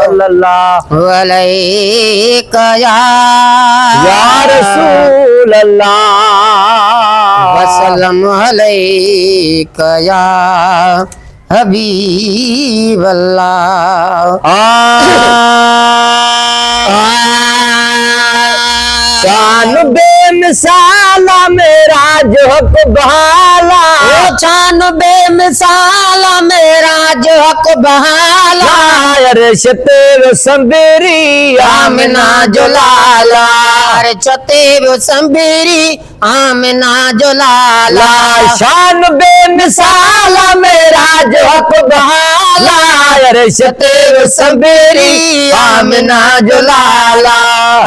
सल्लल्लाहु अलैका या रसूल अल्लाह वसल्लम अलैका या हबीब अल्लाह। शान बेमिसाल मेरा जो हक बहाला, शान बेमिसाल मेरा जो हक बहाला, अरशते वो संबेरी आमिना जो लाला, अरशते वो संबेरी आमिना जो लाला। शान बेमिसाल मेरा जो हक बहाला, अरशते वो संबेरी आमिना जो लाला,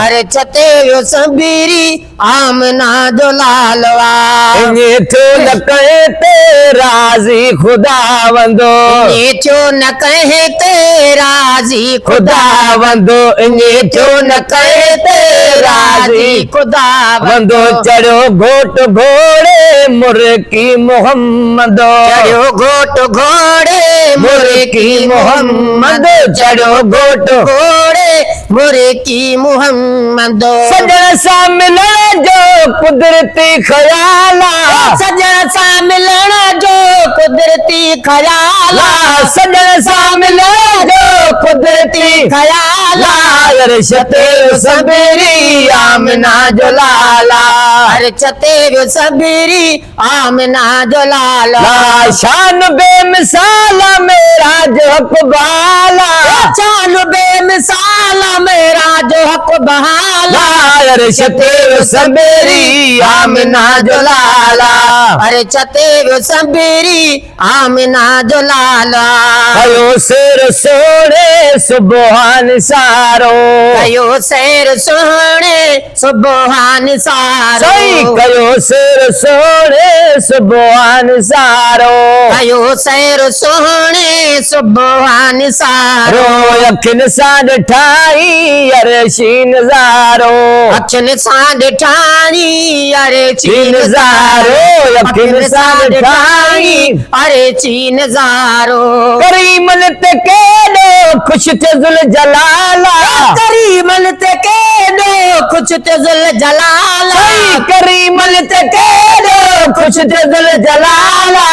अरशते वो संबेरी आमिना जो लालवा। ये तो न कहे ते राजी खुदावंदो, ये जो न कहे ते राजी खुदावंदो, ये तो न कहे ते राजी खुदावंदो। चढ़ो घोट घोड़े मुर्की मोहम्मदो, चढ़ो घोट घोड़े मुर्की मोहम्मद, चढ़ो घोट घोड़े मुर्की मोहम्मद। सजन सा मिलण जो कुदरती ख्याला, सजन सा मिलण जो कुदरती ख्याला, सजन सा मिलण जो कुदरती ख्याला, अरशते सबेरी आमिना जो लाला, अरशते सबेरी आमिना जो लाला। शान बेमिसाल मेरा जो हक बहाला, शान बेमिसाल मेरा जो हक बहाला, अरशते सबेरी आमिना जो लाला, अरशते सबेरी आमिना जो लाला। कयो सिर सोने सुबहान सारो, कयो शेर सोहणे सुबहान सारो, सही कयो सिर सोने सुबहान सारो, कयो शेर सोहणे सुबहान सारो। अखिन सां ॾिठाई अरशी नज़ारो, अखिन सां ॾिठाई अरशी नज़ारो, अखिन सां ॾिठाई अरशी नज़ारो। करीमन ते केॾो ख़ुशि थियो ज़ुल जलाला, करीमन ते केॾो ख़ुशि थियो ज़ुल जलाला, करीमन ते केॾो ख़ुशि थियो ज़ुल जलाला,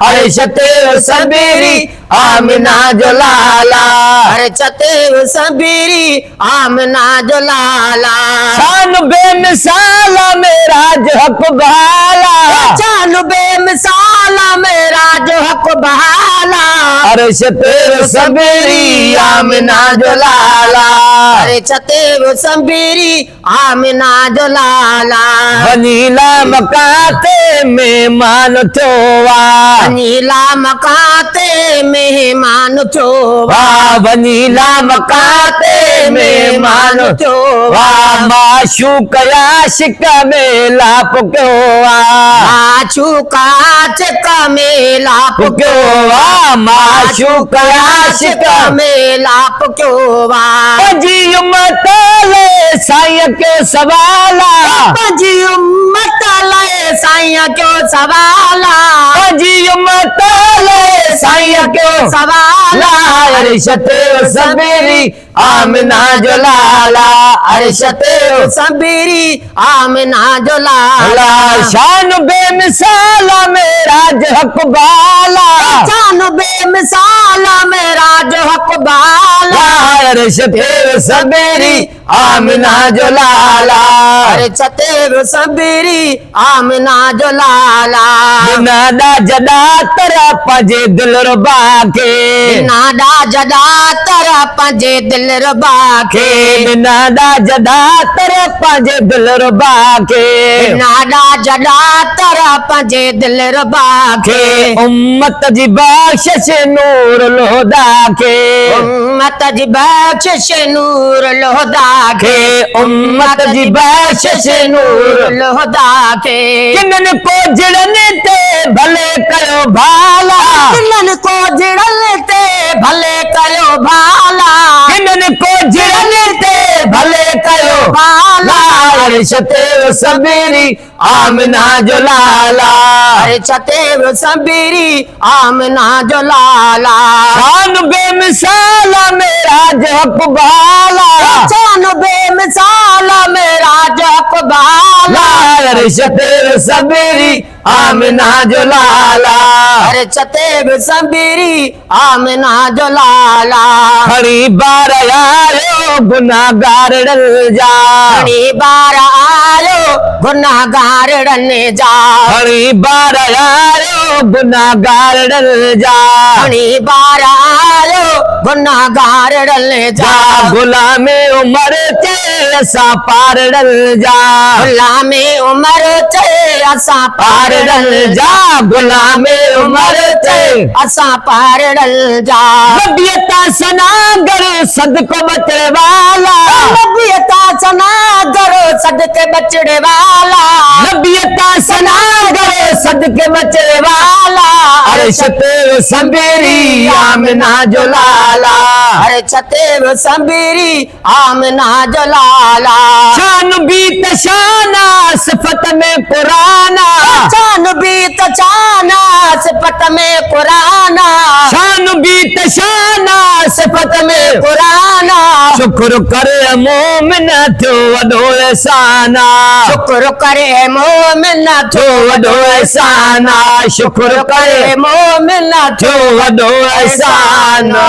अरशते सबेरी आमिना जो लाला, अरशते सबेरी आमिना जो लाला। शान बेमिसाल मेरा जो हक बहाला, शान बेमिसाल मेरा जो हक बहाला, अरशते सबेरी आमिना जो लाला, अरशते सबेरी आमिना जो लाला। वनीला मकाते मेहमान थोवा, वनीला मकाते मेहमान थोवा, वनीला मकाते मेहमान थोवा, माशूक आशिक मेला पुक्योवा, माशूक आशिक मेला पुक्योवा, माशूक आशिक मेला पुक्योवा। जी उम्मत ले साईं के सवाला, जी उम्मत ले साईं क्यों सवाला, जी उम्मत ले साईं के सवाला, अरशते सबेरी आमिना जो लाला, अरशते सबेरी आमिना जो लाला। शान बेमिसाल मेरा जो हक बाला, शान बेमिसाल मेरा जो हक बाला, अरशते सबेरी आमिना जो लाला, अरशते सबेरी आमिना जो लाला। नादा जदा तरा पंजे दिल रुबा के, नादा जदा तरा पंजे दिल रुबा के, नादा जदा तरा पंजे दिल रुबा के, नादा जदा तरा पंजे दिल रुबा के। उम्मत जी बख्शिश नूर लोदा के, उम्मत जी बख्शिश नूर लोदा के, उम्मत जी बख्शिश नूर लोदा के। किनन को जिड़न ते भले कयो भाला, किनन को जिड़न ते भले कयो भाला, किनन को जिड़न ते भले कयो भाला, अर्श ते सबीरी आमिना जो लाला अर्श ते सबीरी आमिना जो लाला शान बेमिसाल मेरा जप बाला शान बेमिसाल मेरा जप बाला अर्श ते सबीरी आमिना जो लाला अर्श ते सबीरी आमिना जो लाला घड़ी बार आयो गुनाहगार डल जा घणी बार आयो गुनाहगार डने जा घड़ी बार आयो गुनाहगार डल जा घणी बार आयो गुनाहगार डले जा गुलामे उमर ते असा पार डल जा गुलामे उमर ते असा पार डल जा गुलामे उमर ते असा पार डल जा नबियता सनागर सदको बचड़े वाला नबियता सनागर सदके बचड़े वाला नबियता सनागर सदके बचड़े वाला अर्श ते सबीरी आमिना जो लाला अर्श ते सबीरी आमिना जो लाला शान बीत शाना सिफत में पुराना शान बीत शाना सिफत में पुराना शान बीत शाना सिफत में पुराना शुक्र करे मोमिन थियो वॾो एहसाना शुक्र करे मोमिन थियो वॾो एहसाना शुक्र करे मोमिन थियो वॾो एहसाना